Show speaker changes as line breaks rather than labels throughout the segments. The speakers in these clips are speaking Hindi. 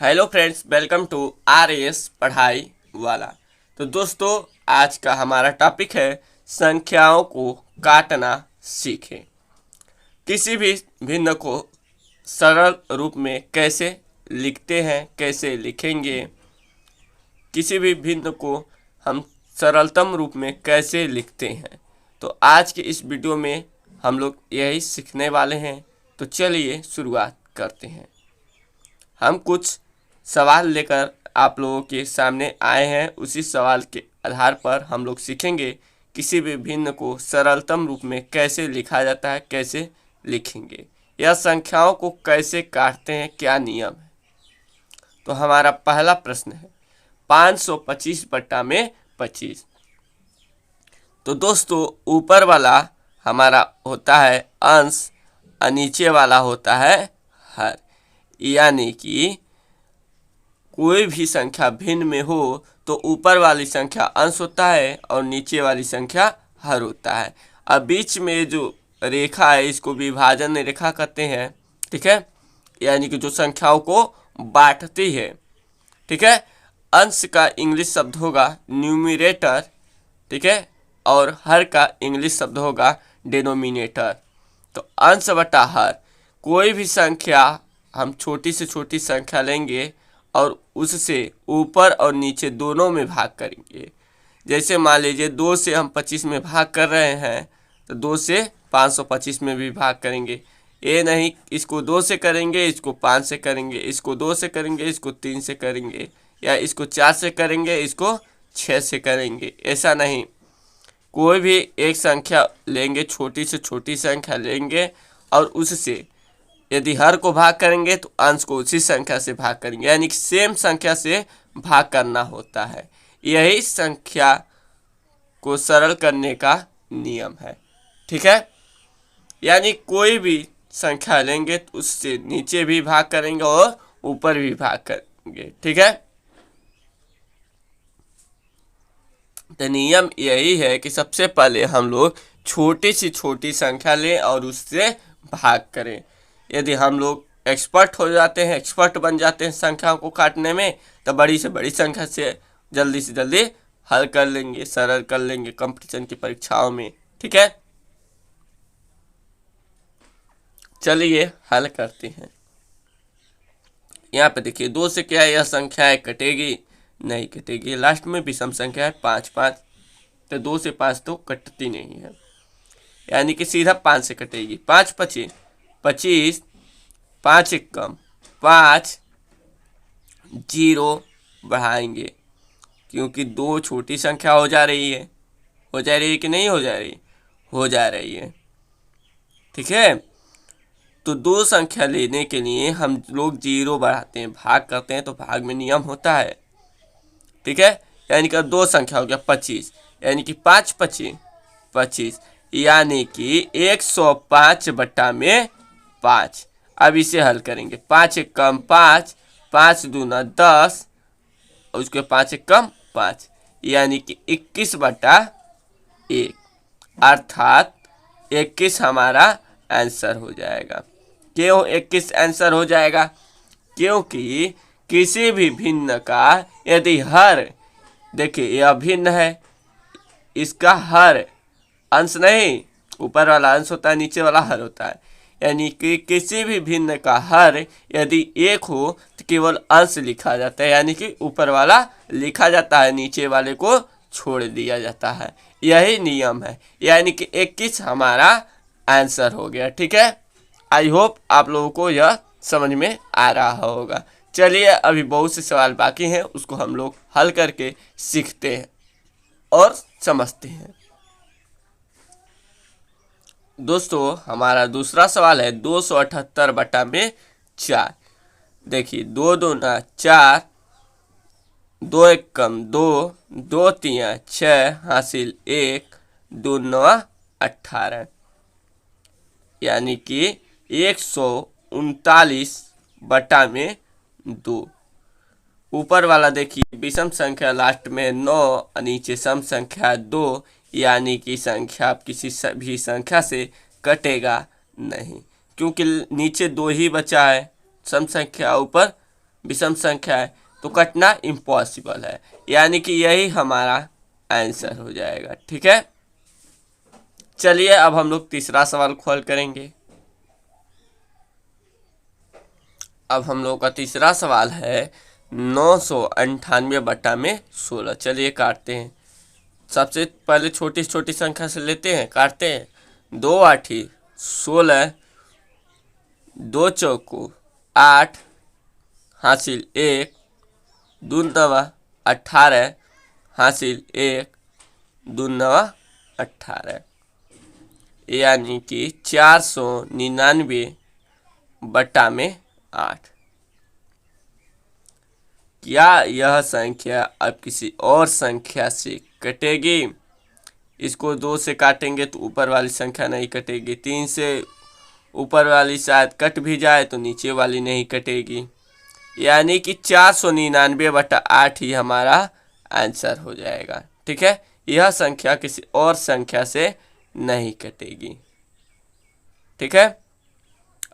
Hello friends, welcome to R S Padhai Wala. तो दोस्तों, आज का हमारा टॉपिक है संख्याओं को काटना सीखें। किसी भी भिन्न को सरल रूप में कैसे लिखते हैं, कैसे लिखेंगे, किसी भी भिन्न को हम सरलतम रूप में कैसे लिखते हैं, तो आज के इस वीडियो में हम लोग यही सीखने वाले हैं। तो चलिए शुरुआत करते हैं। हम कुछ सवाल लेकर आप लोगों के सामने आए हैं। उसी सवाल के आधार पर हम लोग सीखेंगे किसी भी भिन्न को सरलतम रूप में कैसे लिखा जाता है, कैसे लिखेंगे, या संख्याओं को कैसे काटते हैं, क्या नियम है। तो हमारा पहला प्रश्न है 525 बट्टा में 25। तो दोस्तों, ऊपर वाला हमारा होता है अंश और नीचे वाला होता है हर। यानी कि कोई भी संख्या भिन्न में हो तो ऊपर वाली संख्या अंश होता है और नीचे वाली संख्या हर होता है। अब बीच में जो रेखा है इसको विभाजन रेखा कहते हैं, ठीक है। यानी कि जो संख्याओं को बांटती है, ठीक है। अंश का इंग्लिश शब्द होगा न्यूमरेटर, ठीक है, और हर का इंग्लिश शब्द होगा डिनोमिनेटर। तो अंश बटा हर, कोई भी संख्या हम छोटी से छोटी संख्या लेंगे और उससे ऊपर और नीचे दोनों में भाग करेंगे। जैसे मान लीजिए 2 से हम 25 में भाग कर रहे हैं तो 2 से 525 में भी भाग करेंगे। ये नहीं इसको 2 से करेंगे, इसको 5 से करेंगे, इसको 2 से करेंगे, इसको 3 से करेंगे, या इसको 4 से करेंगे, इसको 6 से करेंगे। ऐसा नहीं, कोई भी एक संख्या लेंगे, छोटी से छोटी संख्या लेंगे और उससे यदि हर को भाग करेंगे तो अंश को उसी संख्या से भाग करेंगे। यानी कि सेम संख्या से भाग करना होता है। यही संख्या को सरल करने का नियम है, ठीक है। यानी कोई भी संख्या लेंगे तो उससे नीचे भी भाग करेंगे और ऊपर भी भाग करेंगे, ठीक है। तो नियम यही है कि सबसे पहले हम लोग छोटी से छोटी संख्या लें और उससे भाग करें। यदि हम लोग एक्सपर्ट हो जाते हैं, एक्सपर्ट बन जाते हैं संख्याओं को काटने में, तो बड़ी से बड़ी संख्या से जल्दी हल कर लेंगे, सरल कर लेंगे कंपटीशन की परीक्षाओं में, ठीक है। चलिए हल करते हैं। यहाँ पे देखिए 2 से क्या यह संख्या है कटेगी? नहीं कटेगी। लास्ट में विषम संख्या है 5 5, तो 2 से 5 तो कटती नहीं है, यानी कि सीधा 5 से कटेगी। 5 25 25, 5 एक कम 5, 0 बढ़ाएंगे क्योंकि 2 छोटी संख्या हो जा रही है। हो जा रही है कि नहीं हो जा रही? हो जा रही है, ठीक है। तो 2 संख्या लेने के लिए हम लोग 0 बढ़ाते हैं, भाग करते हैं, तो भाग में नियम होता है, ठीक है। यानी कि 2 संख्या हो गया 25, यानी कि 5 25 25, यानी कि 105 बट्टा में 5। अब इसे हल करेंगे। 5 एक कम 5, 5 दूना 10, और उसके 5 एक कम 5, यानी कि 21 बट्टा 1, अर्थात 21 हमारा आंसर हो जाएगा। क्यों 21 आंसर हो जाएगा? क्योंकि किसी भी भिन्न का यदि हर, देखिए यह भिन्न है, इसका हर अंश नहीं, ऊपर वाला अंश होता है, नीचे वाला हर होता है। यानी कि किसी भी भिन्न का हर यदि 1 हो तो केवल अंश लिखा जाता है, यानी कि ऊपर वाला लिखा जाता है, नीचे वाले को छोड़ दिया जाता है। यही नियम है, यानी कि 21 हमारा आंसर हो गया, ठीक है। आई होप आप लोगों को यह समझ में आ रहा होगा। चलिए अभी बहुत से सवाल बाकी हैं, उसको हम लोग हल करके सीखते हैं और समझते हैं। दोस्तों, हमारा दूसरा सवाल है 278 बटा में 4। देखिए 2 दूना 4, 2 एक कम 2, 2 तिया 6, हासिल 1, 2 नवा 18, यानी कि 139 बटा में 2। ऊपर वाला देखिए विषम संख्या लास्ट में 9 और नीचे सम संख्या 2, यानी कि संख्या किसी भी संख्या से कटेगा नहीं, क्योंकि नीचे 2 ही बचा है, सम संख्या ऊपर विषम संख्या है तो कटना इम्पॉसिबल है, यानी कि यही हमारा आंसर हो जाएगा। ठीक है, चलिए अब हम लोग तीसरा सवाल खोल करेंगे। अब हम लोग का तीसरा सवाल है 998 बटा में 16। चलिए काटते हैं। सबसे पहले छोटी छोटी संख्या से लेते हैं, काटते हैं। 2 आठी 16, 2 चौको 8, हासिल 1, 2 नवा 18, हासिल 1, 2 नवा 18, यानी कि 499 बटा में 8। क्या यह संख्या अब किसी और संख्या से कटेगी? इसको 2 से काटेंगे तो ऊपर वाली संख्या नहीं कटेगी, 3 से ऊपर वाली शायद कट भी जाए तो नीचे वाली नहीं कटेगी, यानी कि 499 बटा 8 ही हमारा आंसर हो जाएगा। ठीक है, यह संख्या किसी और संख्या से नहीं कटेगी। ठीक है,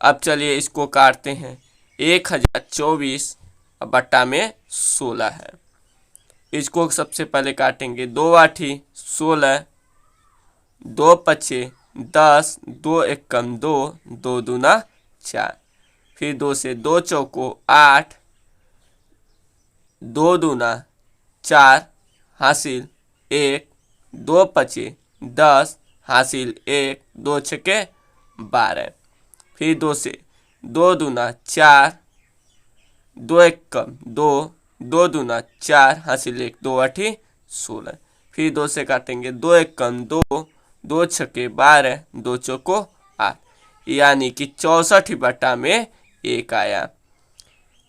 अब चलिए इसको काटते हैं। 1024 बटा में 16 है। इसको सबसे पहले काटेंगे। 2 आठी 16, 2 पचे 10, 2 एकम 2, 2 दूना 4, फिर 2 से 2 चौको 8, 2 दूना 4, हासिल 1, 2 पचे 10, हासिल 1, 2 छके 12, फिर 2 से 2 दूना 4, 2 एकम 2, 2 दूना 4, हासिल 1, 2 आठी 16, फिर 2 से काटेंगे। 2 एकम 2, 2 छके 12, 2 चौको 8, यानी कि 64 बटा में 1 आया।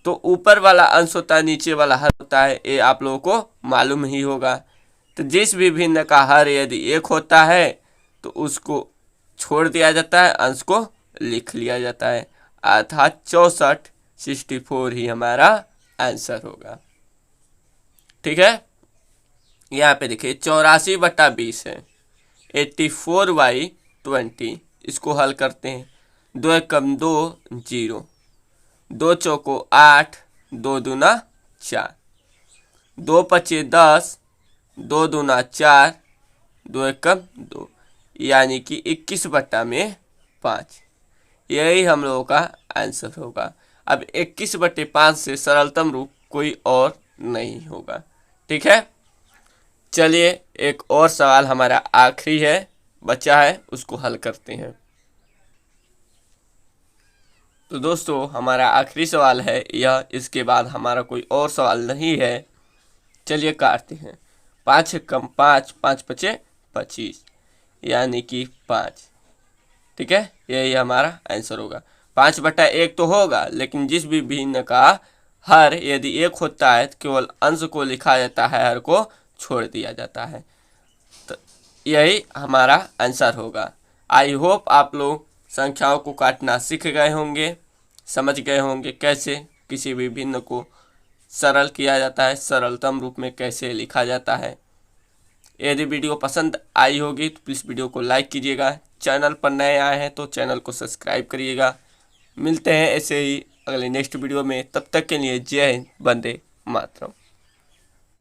तो ऊपर वाला अंश होता है, नीचे वाला हर होता है, ये आप लोगों को मालूम ही होगा। तो जिस भी भिन्न का हर यदि 1 होता है तो उसको छोड़ दिया जाता है, अंश को लिख लिया जाता है, अर्थात 64 ही हमारा आंसर होगा। ठीक है, यहाँ पे देखिए 84 बटा 20 है, 84/20। इसको हल करते हैं। 2 एकम 2 0, 2 चौको 8, 2 दूना 4, 2 पचे 10, 2 दूना 4, 2 एकम 2, यानी कि 21 बटा में 5। यही हम लोगों का आंसर होगा। अब 21 बटे 5 से सरलतम रूप कोई और नहीं होगा। ठीक है, चलिए एक और सवाल हमारा आखिरी है बचा है, उसको हल करते हैं। तो दोस्तों हमारा आखिरी सवाल है यह, इसके बाद हमारा कोई और सवाल नहीं है। चलिए काटते हैं। 5 एकम 5, 5 पचे 25, यानी कि 5। ठीक है, यही हमारा आंसर होगा। 5 बटा 1 तो होगा, लेकिन जिस भी भिन्न का हर यदि 1 होता है तो केवल अंश को लिखा जाता है, हर को छोड़ दिया जाता है। तो यही हमारा आंसर होगा। आई होप आप लोग संख्याओं को काटना सीख गए होंगे, समझ गए होंगे कैसे किसी भी भिन्न को सरल किया जाता है, सरलतम रूप में कैसे लिखा जाता है। यदि वीडियो पसंद आई होगी तो प्लीज़ वीडियो को लाइक कीजिएगा। चैनल पर नए आए हैं तो चैनल को सब्सक्राइब करिएगा। मिलते हैं ऐसे ही अगले नेक्स्ट वीडियो में, तब तक के लिए जय हिंद, वंदे मातरम।